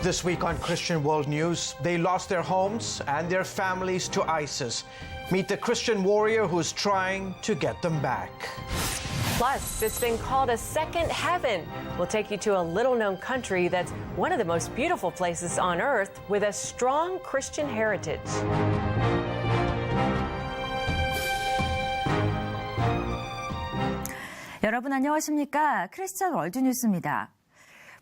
This week on Christian World News, they lost their homes and their families to ISIS. Meet the Christian warrior who's trying to get them back. Plus, it's been called a second heaven. We'll take you to a little-known country that's one of the most beautiful places on earth with a strong Christian heritage. 여러분 안녕하십니까? 크리스천 월드뉴스입니다.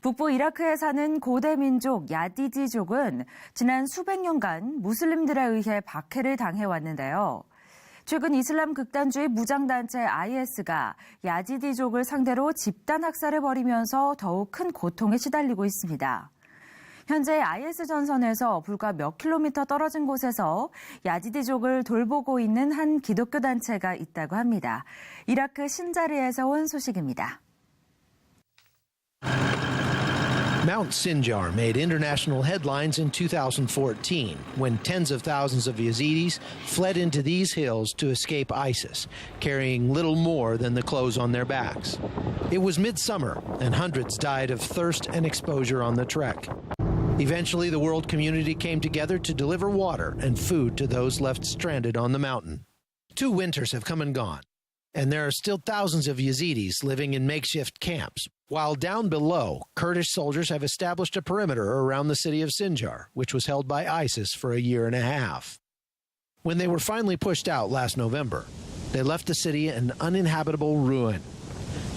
북부 이라크에 사는 고대 민족 야디디족은 지난 수백 년간 무슬림들에 의해 박해를 당해왔는데요. 최근 이슬람 극단주의 무장단체 IS가 야디디족을 상대로 집단 학살을 벌이면서 더욱 큰 고통에 시달리고 있습니다. 현재 IS 전선에서 불과 몇 킬로미터 떨어진 곳에서 야디디족을 돌보고 있는 한 기독교 단체가 있다고 합니다. 이라크 신자르에서 온 소식입니다. Mount Sinjar made international headlines in 2014 when tens of thousands of Yazidis fled into these hills to escape ISIS, carrying little more than the clothes on their backs. It was midsummer, and hundreds died of thirst and exposure on the trek. Eventually, the world community came together to deliver water and food to those left stranded on the mountain. 2 winters have come and gone, and there are still thousands of Yazidis living in makeshift camps, while down below, Kurdish soldiers have established a perimeter around the city of Sinjar, which was held by ISIS for a year and a half. When they were finally pushed out last November, they left the city an uninhabitable ruin.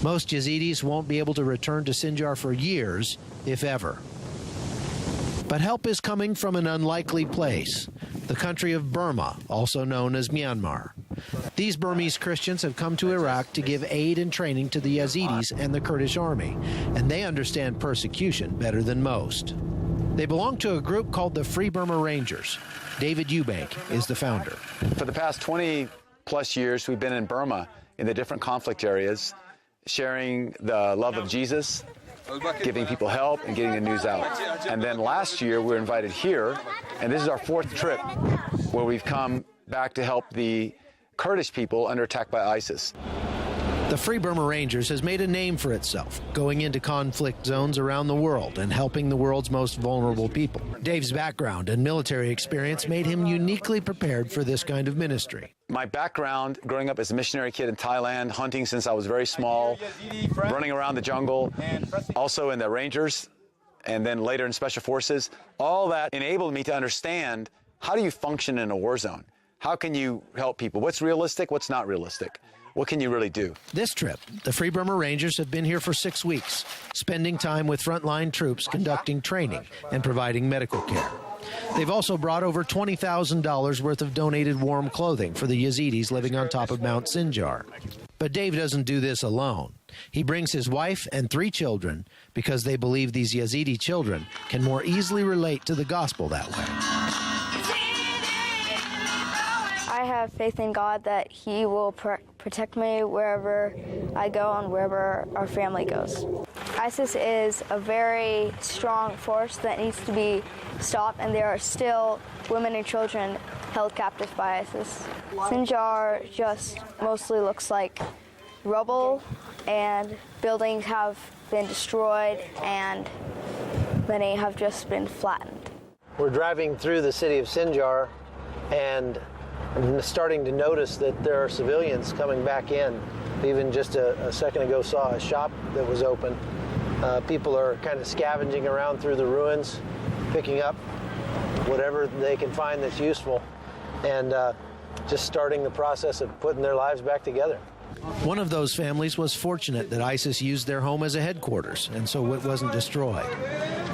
Most Yazidis won't be able to return to Sinjar for years, if ever. But help is coming from an unlikely place, the country of Burma, also known as Myanmar. These Burmese Christians have come to Iraq to give aid and training to the Yazidis and the Kurdish army, and they understand persecution better than most. They belong to a group called the Free Burma Rangers. David Eubank is the founder. For the past 20 plus years, we've been in Burma in the different conflict areas, sharing the love of Jesus, giving people help and getting the news out. And then last year we were invited here, and this is our 4th trip where we've come back to help the Kurdish people under attack by ISIS. The Free Burma Rangers has made a name for itself, going into conflict zones around the world and helping the world's most vulnerable people. Dave's background and military experience made him uniquely prepared for this kind of ministry. My background, growing up as a missionary kid in Thailand, hunting since I was very small, running around the jungle, also in the Rangers, and then later in Special Forces, all that enabled me to understand how do you function in a war zone? How can you help people? What's realistic? What's not realistic? What can you really do? This trip, the Free Burma Rangers have been here for 6 weeks, spending time with frontline troops conducting training and providing medical care. They've also brought over $20,000 worth of donated warm clothing for the Yazidis living on top of Mount Sinjar. But Dave doesn't do this alone. He brings his wife and 3 children because they believe these Yazidi children can more easily relate to the gospel that way. I have faith in God that He will protect me wherever I go and wherever our family goes. ISIS is a very strong force that needs to be stopped, and there are still women and children held captive by ISIS. Sinjar just mostly looks like rubble, and buildings have been destroyed, and many have just been flattened. We're driving through the city of Sinjar, and I'm starting to notice that there are civilians coming back in. Even just a second ago saw a shop that was open. People are kind of scavenging around through the ruins, picking up whatever they can find that's useful, and just starting the process of putting their lives back together. One of those families was fortunate that ISIS used their home as a headquarters, and so it wasn't destroyed.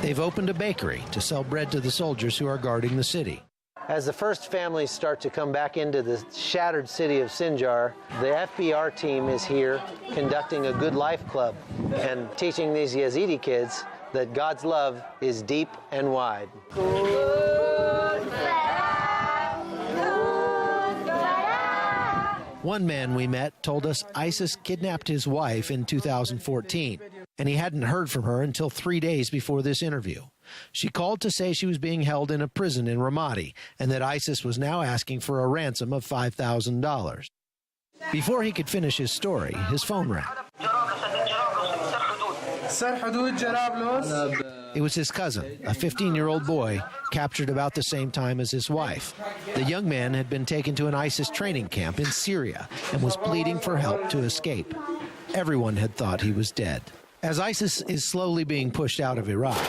They've opened a bakery to sell bread to the soldiers who are guarding the city. As the first families start to come back into the shattered city of Sinjar, the FBR team is here conducting a Good Life Club and teaching these Yazidi kids that God's love is deep and wide. One man we met told us ISIS kidnapped his wife in 2014, and he hadn't heard from her until 3 days before this interview. She called to say she was being held in a prison in Ramadi and that ISIS was now asking for a ransom of $5,000. Before he could finish his story, his phone rang. It was his cousin, a 15-year-old boy, captured about the same time as his wife. The young man had been taken to an ISIS training camp in Syria and was pleading for help to escape. Everyone had thought he was dead. As ISIS is slowly being pushed out of Iraq,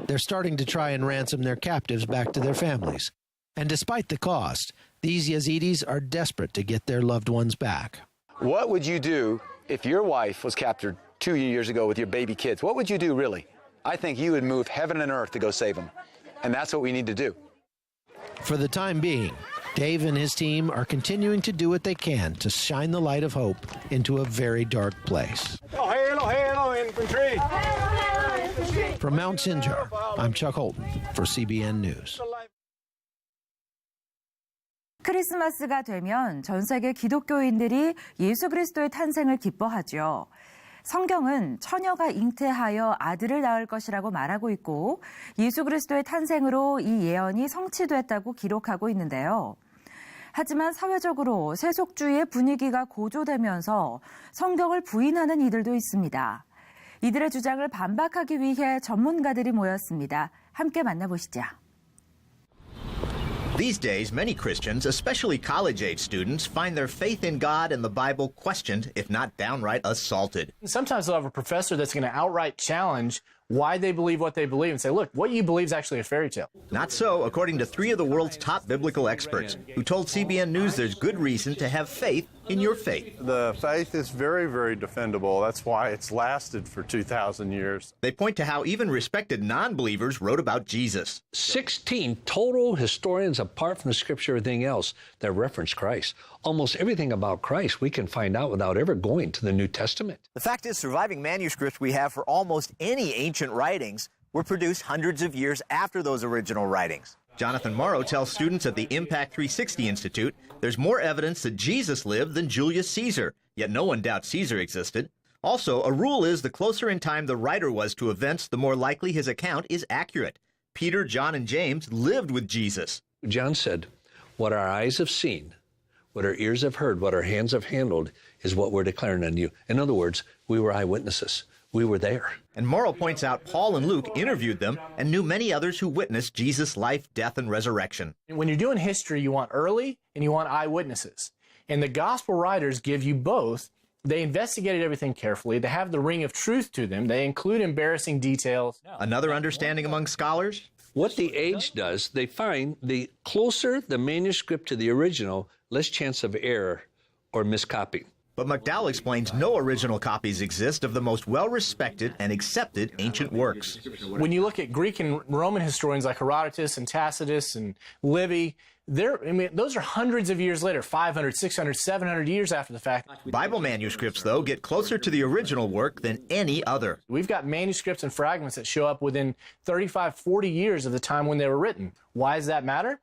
they're starting to try and ransom their captives back to their families. And despite the cost, these Yazidis are desperate to get their loved ones back. What would you do if your wife was captured 2 years ago with your baby kids? What would you do, really? I think you would move heaven and earth to go save them. And that's what we need to do. For the time being, Dave and his team are continuing to do what they can to shine the light of hope into a very dark place. Hello, infantry! From Mount Sinjar, I'm Chuck Holton for CBN News. 크리스마스가 되면 전 세계 기독교인들이 예수 그리스도의 탄생을 기뻐하죠. 성경은 처녀가 잉태하여 아들을 낳을 것이라고 말하고 있고 예수 그리스도의 탄생으로 이 예언이 성취됐다고 기록하고 있는데요. 하지만 사회적으로 세속주의의 분위기가 고조되면서 성경을 부인하는 이들도 있습니다. 이들의 주장을 반박하기 위해 전문가들이 모였습니다. 함께 만나보시죠. These days, many Christians, especially college-age students, find their faith in God and the Bible questioned, if not downright assaulted. Sometimes they'll have a professor that's going to outright challenge why they believe what they believe and say, look, what you believe is actually a fairy tale. Not so, according to 3 of the world's top biblical experts, who told CBN News there's good reason to have faith in your faith. The faith is very, very defendable. That's why it's lasted for 2,000 years. They point to how even respected non-believers wrote about Jesus. 16 total historians, apart from the scripture, everything else, that reference Christ. Almost everything about Christ we can find out without ever going to the New Testament. The fact is, surviving manuscripts we have for almost any ancient writings were produced hundreds of years after those original writings. Jonathan Morrow tells students at the Impact 360 Institute there's more evidence that Jesus lived than Julius Caesar, yet no one doubts Caesar existed. Also, a rule is the closer in time the writer was to events, the more likely his account is accurate. Peter, John, and James lived with Jesus. John said, what our eyes have seen, what our ears have heard, what our hands have handled is what we're declaring unto you. In other words, we were eyewitnesses. We were there. And Morrow points out Paul and Luke interviewed them and knew many others who witnessed Jesus' life, death, and resurrection. When you're doing history, you want early and you want eyewitnesses. And the gospel writers give you both. They investigated everything carefully. They have the ring of truth to them. They include embarrassing details. Another understanding among scholars? What the age does, they find the closer the manuscript to the original, less chance of error or miscopying. But McDowell explains no original copies exist of the most well-respected and accepted ancient works. When you look at Greek and Roman historians like Herodotus and Tacitus and Livy, those are hundreds of years later, 500, 600, 700 years after the fact. Bible manuscripts, though, get closer to the original work than any other. We've got manuscripts and fragments that show up within 35, 40 years of the time when they were written. Why does that matter?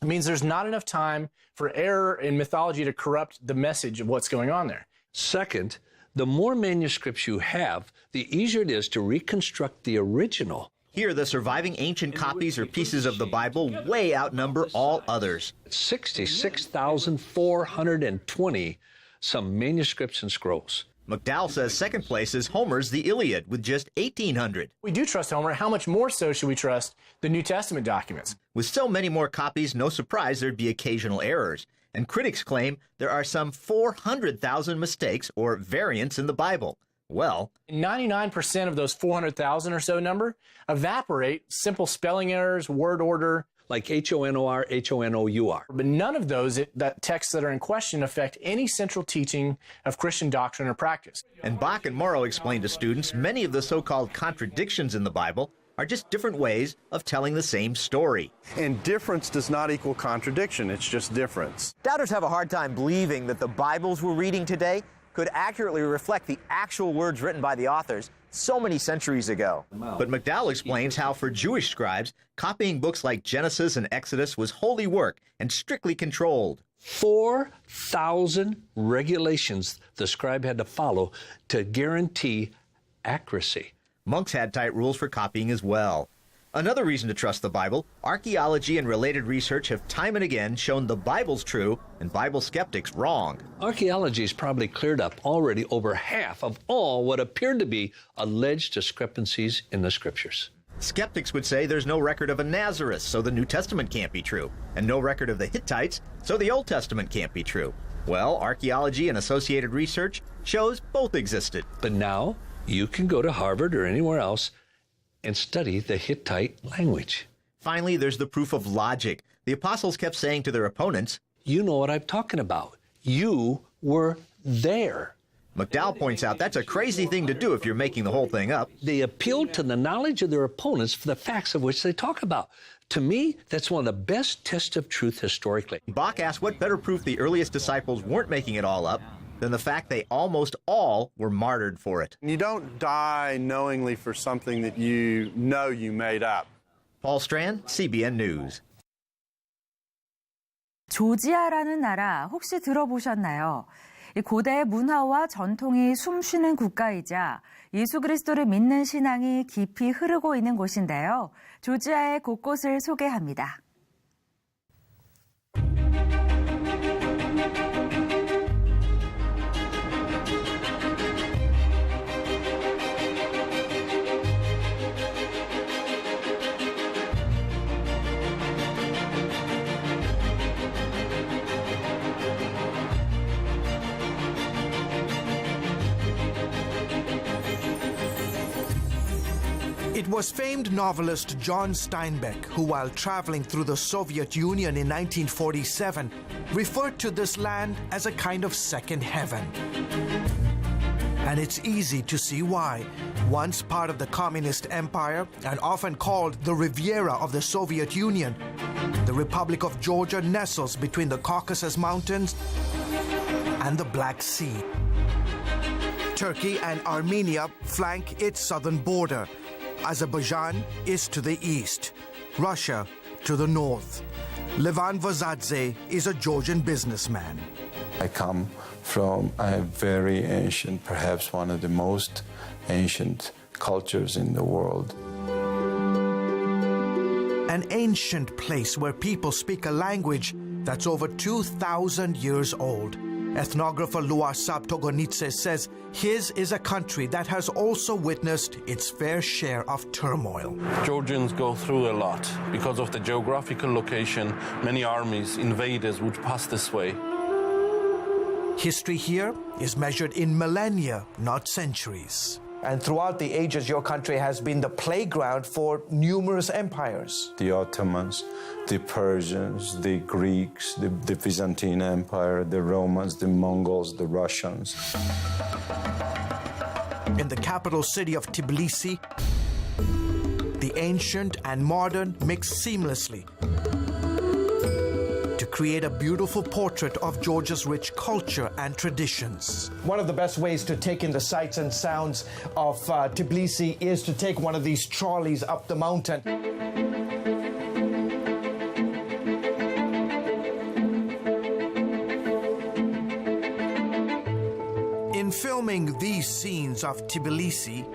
It means there's not enough time for error in mythology to corrupt the message of what's going on there. Second, the more manuscripts you have, the easier it is to reconstruct the original. Here, the surviving ancient copies or pieces of the Bible way outnumber all others. 66,420 some manuscripts and scrolls. McDowell says second place is Homer's The Iliad with just 1,800. We do trust Homer. How much more so should we trust the New Testament documents? With so many more copies, no surprise there'd be occasional errors. And critics claim there are some 400,000 mistakes or variants in the Bible. Well, 99% of those 400,000 or so number evaporate. Simple spelling errors, word order. Like Honor, Honour. But none of those texts that are in question affect any central teaching of Christian doctrine or practice. And Bach and Morrow explain to students many of the so-called contradictions in the Bible are just different ways of telling the same story. And difference does not equal contradiction. It's just difference. Doubters have a hard time believing that the Bibles we're reading today could accurately reflect the actual words written by the authors so many centuries ago. But McDowell explains how for Jewish scribes, copying books like Genesis and Exodus was holy work and strictly controlled. 4,000 regulations the scribe had to follow to guarantee accuracy. Monks had tight rules for copying as well. Another reason to trust the Bible, archaeology and related research have time and again shown the Bible's true and Bible skeptics wrong. Archaeology has probably cleared up already over half of all what appeared to be alleged discrepancies in the scriptures. Skeptics would say there's no record of a Nazareth, so the New Testament can't be true, and no record of the Hittites, so the Old Testament can't be true. Well, archaeology and associated research shows both existed. But now you can go to Harvard or anywhere else and study the Hittite language. Finally, there's the proof of logic. The apostles kept saying to their opponents, "You know what I'm talking about. You were there." McDowell points out that's a crazy thing to do if you're making the whole thing up. They appealed to the knowledge of their opponents for the facts of which they talk about. To me, that's one of the best tests of truth historically. Bach asked what better proof the earliest disciples weren't making it all up than the fact they almost all were martyred for it. You don't die knowingly for something that you know you made up. Paul Strand, CBN News. 조지아라는 나라 혹시 들어보셨나요? 고대의 문화와 전통이 숨쉬는 국가이자 예수 그리스도를 믿는 신앙이 깊이 흐르고 있는 곳인데요. 조지아의 곳곳을 소개합니다. It was famed novelist John Steinbeck who, while traveling through the Soviet Union in 1947, referred to this land as a kind of second heaven. And it's easy to see why. Once part of the Communist Empire and often called the Riviera of the Soviet Union, the Republic of Georgia nestles between the Caucasus Mountains and the Black Sea. Turkey and Armenia flank its southern border. Azerbaijan is to the east, Russia to the north. Levan Vazadze is a Georgian businessman. I come from a very ancient, perhaps one of the most ancient cultures in the world. An ancient place where people speak a language that's over 2,000 years old. Ethnographer Luasab Togonitse says his is a country that has also witnessed its fair share of turmoil. Georgians go through a lot. Because of the geographical location, many armies, invaders would pass this way. History here is measured in millennia, not centuries. And throughout the ages, your country has been the playground for numerous empires. The Ottomans, the Persians, the Greeks, the Byzantine Empire, the Romans, the Mongols, the Russians. In the capital city of Tbilisi, the ancient and modern mix seamlessly to create a beautiful portrait of Georgia's rich culture and traditions. One of the best ways to take in the sights and sounds of Tbilisi is to take one of these trolleys up the mountain. In filming these scenes of Tbilisi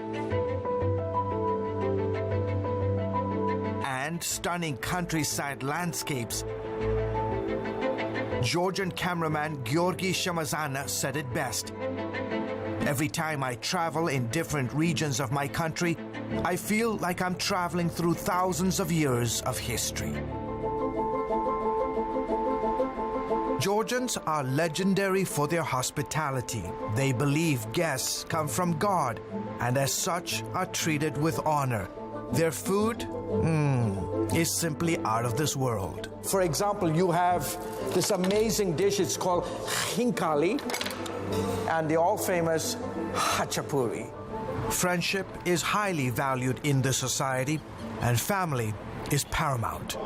and stunning countryside landscapes, Georgian cameraman Georgi Shamazana said it best. Every time I travel in different regions of my country, I feel like I'm traveling through thousands of years of history. Georgians are legendary for their hospitality. They believe guests come from God and as such are treated with honor. Their food is simply out of this world. For example, you have this amazing dish, it's called khinkali, and the all-famous hachapuri. Friendship is highly valued in this society, and family is paramount.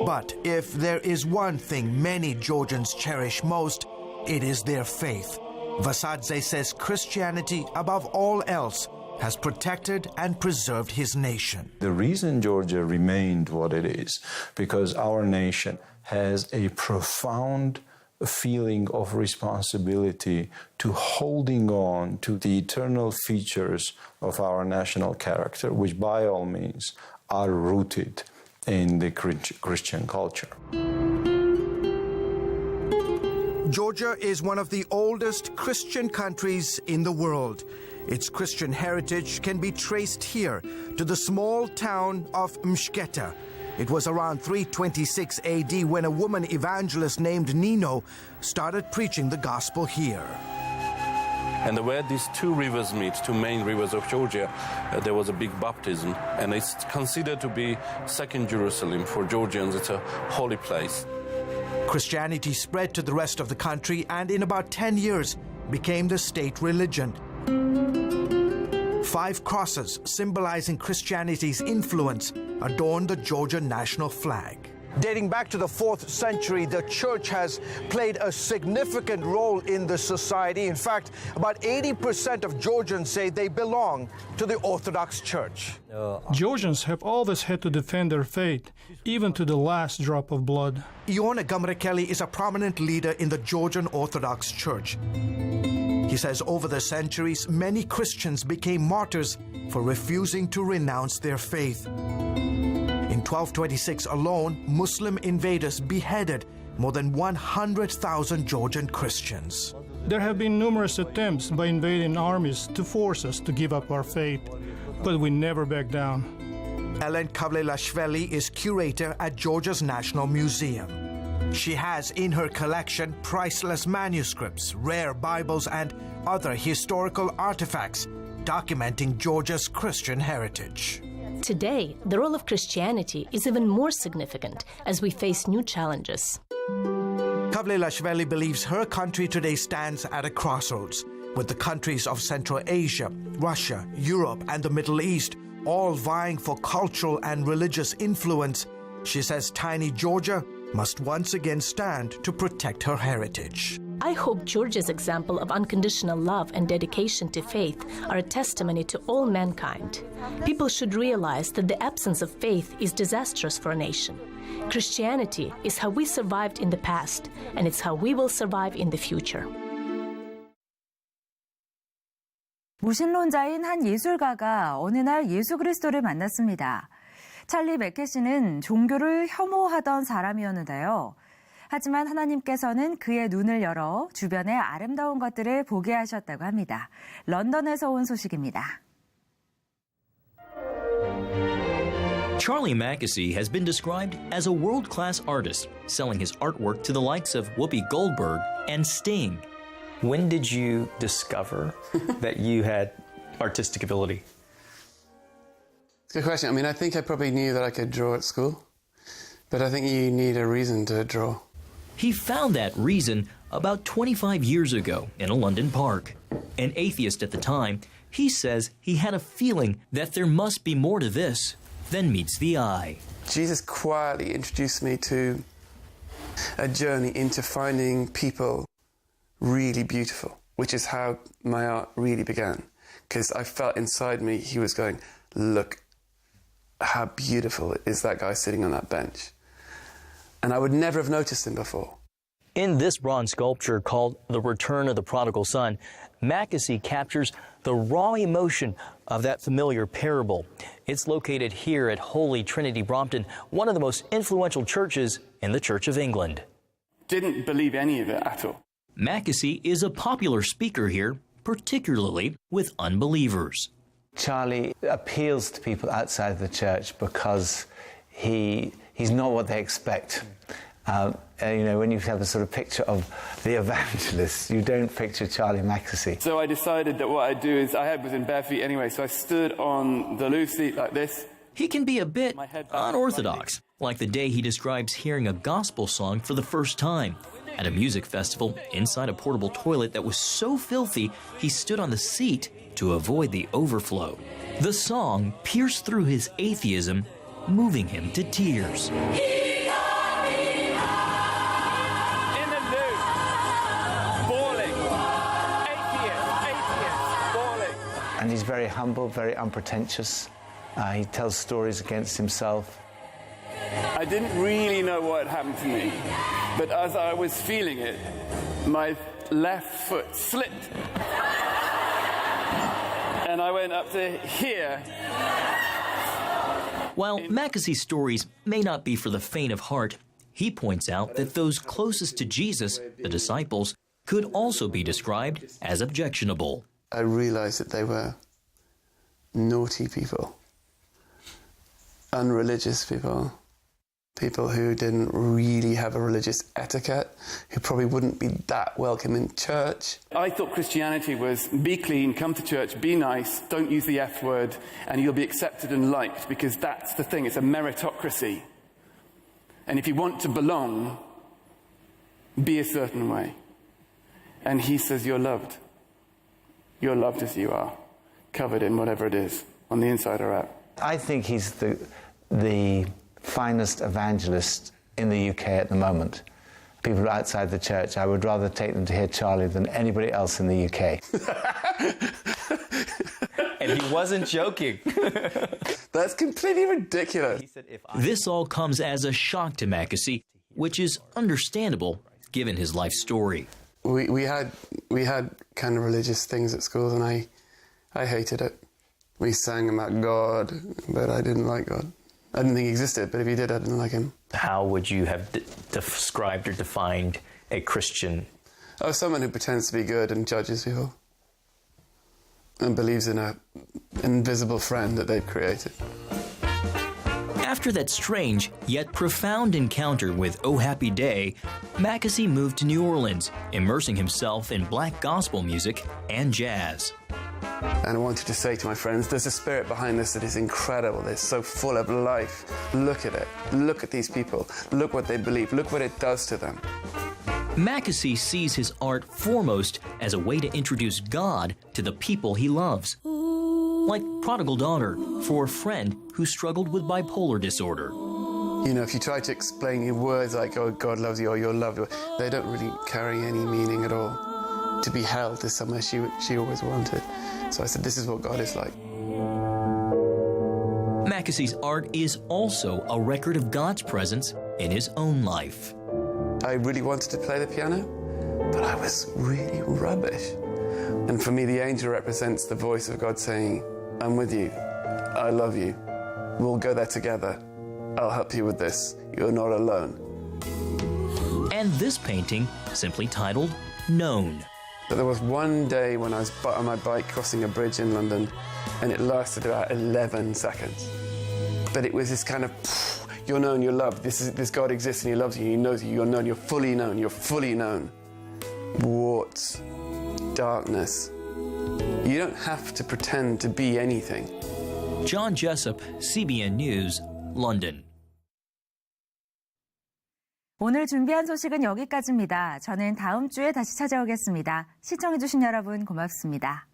But if there is one thing many Georgians cherish most, it is their faith. Vasadze says Christianity, above all else, has protected and preserved his nation. The reason Georgia remained what it is, because our nation has a profound a feeling of responsibility to holding on to the eternal features of our national character, which by all means are rooted in the Christian culture. Georgia is one of the oldest Christian countries in the world. Its Christian heritage can be traced here to the small town of Mshketa. It was around 326 AD when a woman evangelist named Nino started preaching the gospel here. And where these two rivers meet, two main rivers of Georgia, there was a big baptism, and it's considered to be second Jerusalem for Georgians. It's a holy place. Christianity spread to the rest of the country and in about 10 years became the state religion. 5 crosses symbolizing Christianity's influence adorn the Georgia national flag. Dating back to the 4th century, the church has played a significant role in the society. In fact, about 80% of Georgians say they belong to the Orthodox Church. Georgians have always had to defend their faith, even to the last drop of blood. Iona Gamrekeli is a prominent leader in the Georgian Orthodox Church. He says over the centuries, many Christians became martyrs for refusing to renounce their faith. In 1226 alone, Muslim invaders beheaded more than 100,000 Georgian Christians. There have been numerous attempts by invading armies to force us to give up our faith, but we never back down. Ellen Kavlelashvili is curator at Georgia's National Museum. She has in her collection priceless manuscripts, rare Bibles, and other historical artifacts documenting Georgia's Christian heritage. Today, the role of Christianity is even more significant as we face new challenges. Kavlelashvili believes her country today stands at a crossroads, with the countries of Central Asia, Russia, Europe, and the Middle East all vying for cultural and religious influence. She says tiny Georgia must once again stand to protect her heritage. I hope Georgia's example of unconditional love and dedication to faith are a testimony to all mankind. People should realize that the absence of faith is disastrous for a nation. Christianity is how we survived in the past, and it's how we will survive in the future. 무신론자인 한 예술가가 어느 날 예수 그리스도를 만났습니다. 찰리 맥케시는 종교를 혐오하던 사람이었는데요. 하지만 하나님께서는 그의 눈을 열어 주변의 아름다운 것들을 보게 하셨다고 합니다. 런던에서 온 소식입니다. Charlie Mackesy has been described as a world-class artist, selling his artwork to the likes of Whoopi Goldberg and Sting. When did you discover that you had artistic ability? It's a good question. I mean, I think I probably knew that I could draw at school, but I think you need a reason to draw. He found that reason about 25 years ago in a London park. An atheist at the time, he says he had a feeling that there must be more to this than meets the eye. Jesus quietly introduced me to a journey into finding people really beautiful, which is how my art really began. Because I felt inside me he was going, look how beautiful is that guy sitting on that bench. And I would never have noticed him before. In this bronze sculpture called The Return of the Prodigal Son, Mackesy captures the raw emotion of that familiar parable. It's located here at Holy Trinity Brompton, one of the most influential churches in the Church of England. Didn't believe any of it at all. Mackesy is a popular speaker here, particularly with unbelievers. Charlie appeals to people outside of the church because he's not what they expect. You know, when you have a sort of picture of the evangelist, you don't picture Charlie Mackesy. So I decided that what I'd do is, I was in bare feet anyway, so I stood on the loo seat like this. He can be a bit unorthodox, like the day he describes hearing a gospel song for the first time. At a music festival, inside a portable toilet that was so filthy, he stood on the seat to avoid the overflow. The song pierced through his atheism, moving him to tears. And he's very humble, very unpretentious. He tells stories against himself. I didn't really know what had happened to me, but as I was feeling it, my left foot slipped. And I went up to here. While Mackessy's stories may not be for the faint of heart, he points out that those closest to Jesus, the disciples, could also be described as objectionable. I realized that they were naughty people, unreligious people, people who didn't really have a religious etiquette, who probably wouldn't be that welcome in church. I thought Christianity was be clean, come to church, be nice, don't use the F word, and you'll be accepted and liked, because that's the thing, it's a meritocracy. And if you want to belong, be a certain way. And he says, you're loved. You're loved as you are, covered in whatever it is, on the inside or out. I think he's the finest evangelist in the UK at the moment. People outside the church, I would rather take them to hear Charlie than anybody else in the UK. And he wasn't joking. That's completely ridiculous. This all comes as a shock to Mackessy, which is understandable given his life story. We had kind of religious things at school, and I hated it. We sang about God, but I didn't like God. I didn't think he existed, but if he did, I didn't like him. How would you have described or defined a Christian? Oh, someone who pretends to be good and judges people and believes in an invisible friend that they've created. After that strange yet profound encounter with Oh Happy Day, Mackessy moved to New Orleans, immersing himself in black gospel music and jazz. And I wanted to say to my friends, there's a spirit behind this that is incredible. It's so full of life. Look at it. Look at these people. Look what they believe. Look what it does to them. Mackessy sees his art foremost as a way to introduce God to the people he loves. Like Prodigal Daughter, for a friend who struggled with bipolar disorder. You know, if you try to explain in words like, oh, God loves you, or you're loved, they don't really carry any meaning at all. To be held is somewhere she always wanted. So I said, this is what God is like. Mackessy's art is also a record of God's presence in his own life. I really wanted to play the piano, but I was really rubbish. And for me, the angel represents the voice of God saying, I'm with you. I love you. We'll go there together. I'll help you with this. You're not alone. And this painting, simply titled Known. There was one day when I was on my bike crossing a bridge in London, and it lasted about 11 seconds. But it was this kind of, you're known, you're loved. This God exists and he loves you, he knows you, you're known, you're fully known, you're fully known. Warts, darkness. You don't have to pretend to be anything. John Jessup, CBN News, London. 오늘 준비한 소식은 여기까지입니다. 저는 다음 주에 다시 찾아오겠습니다. 시청해주신 여러분 고맙습니다.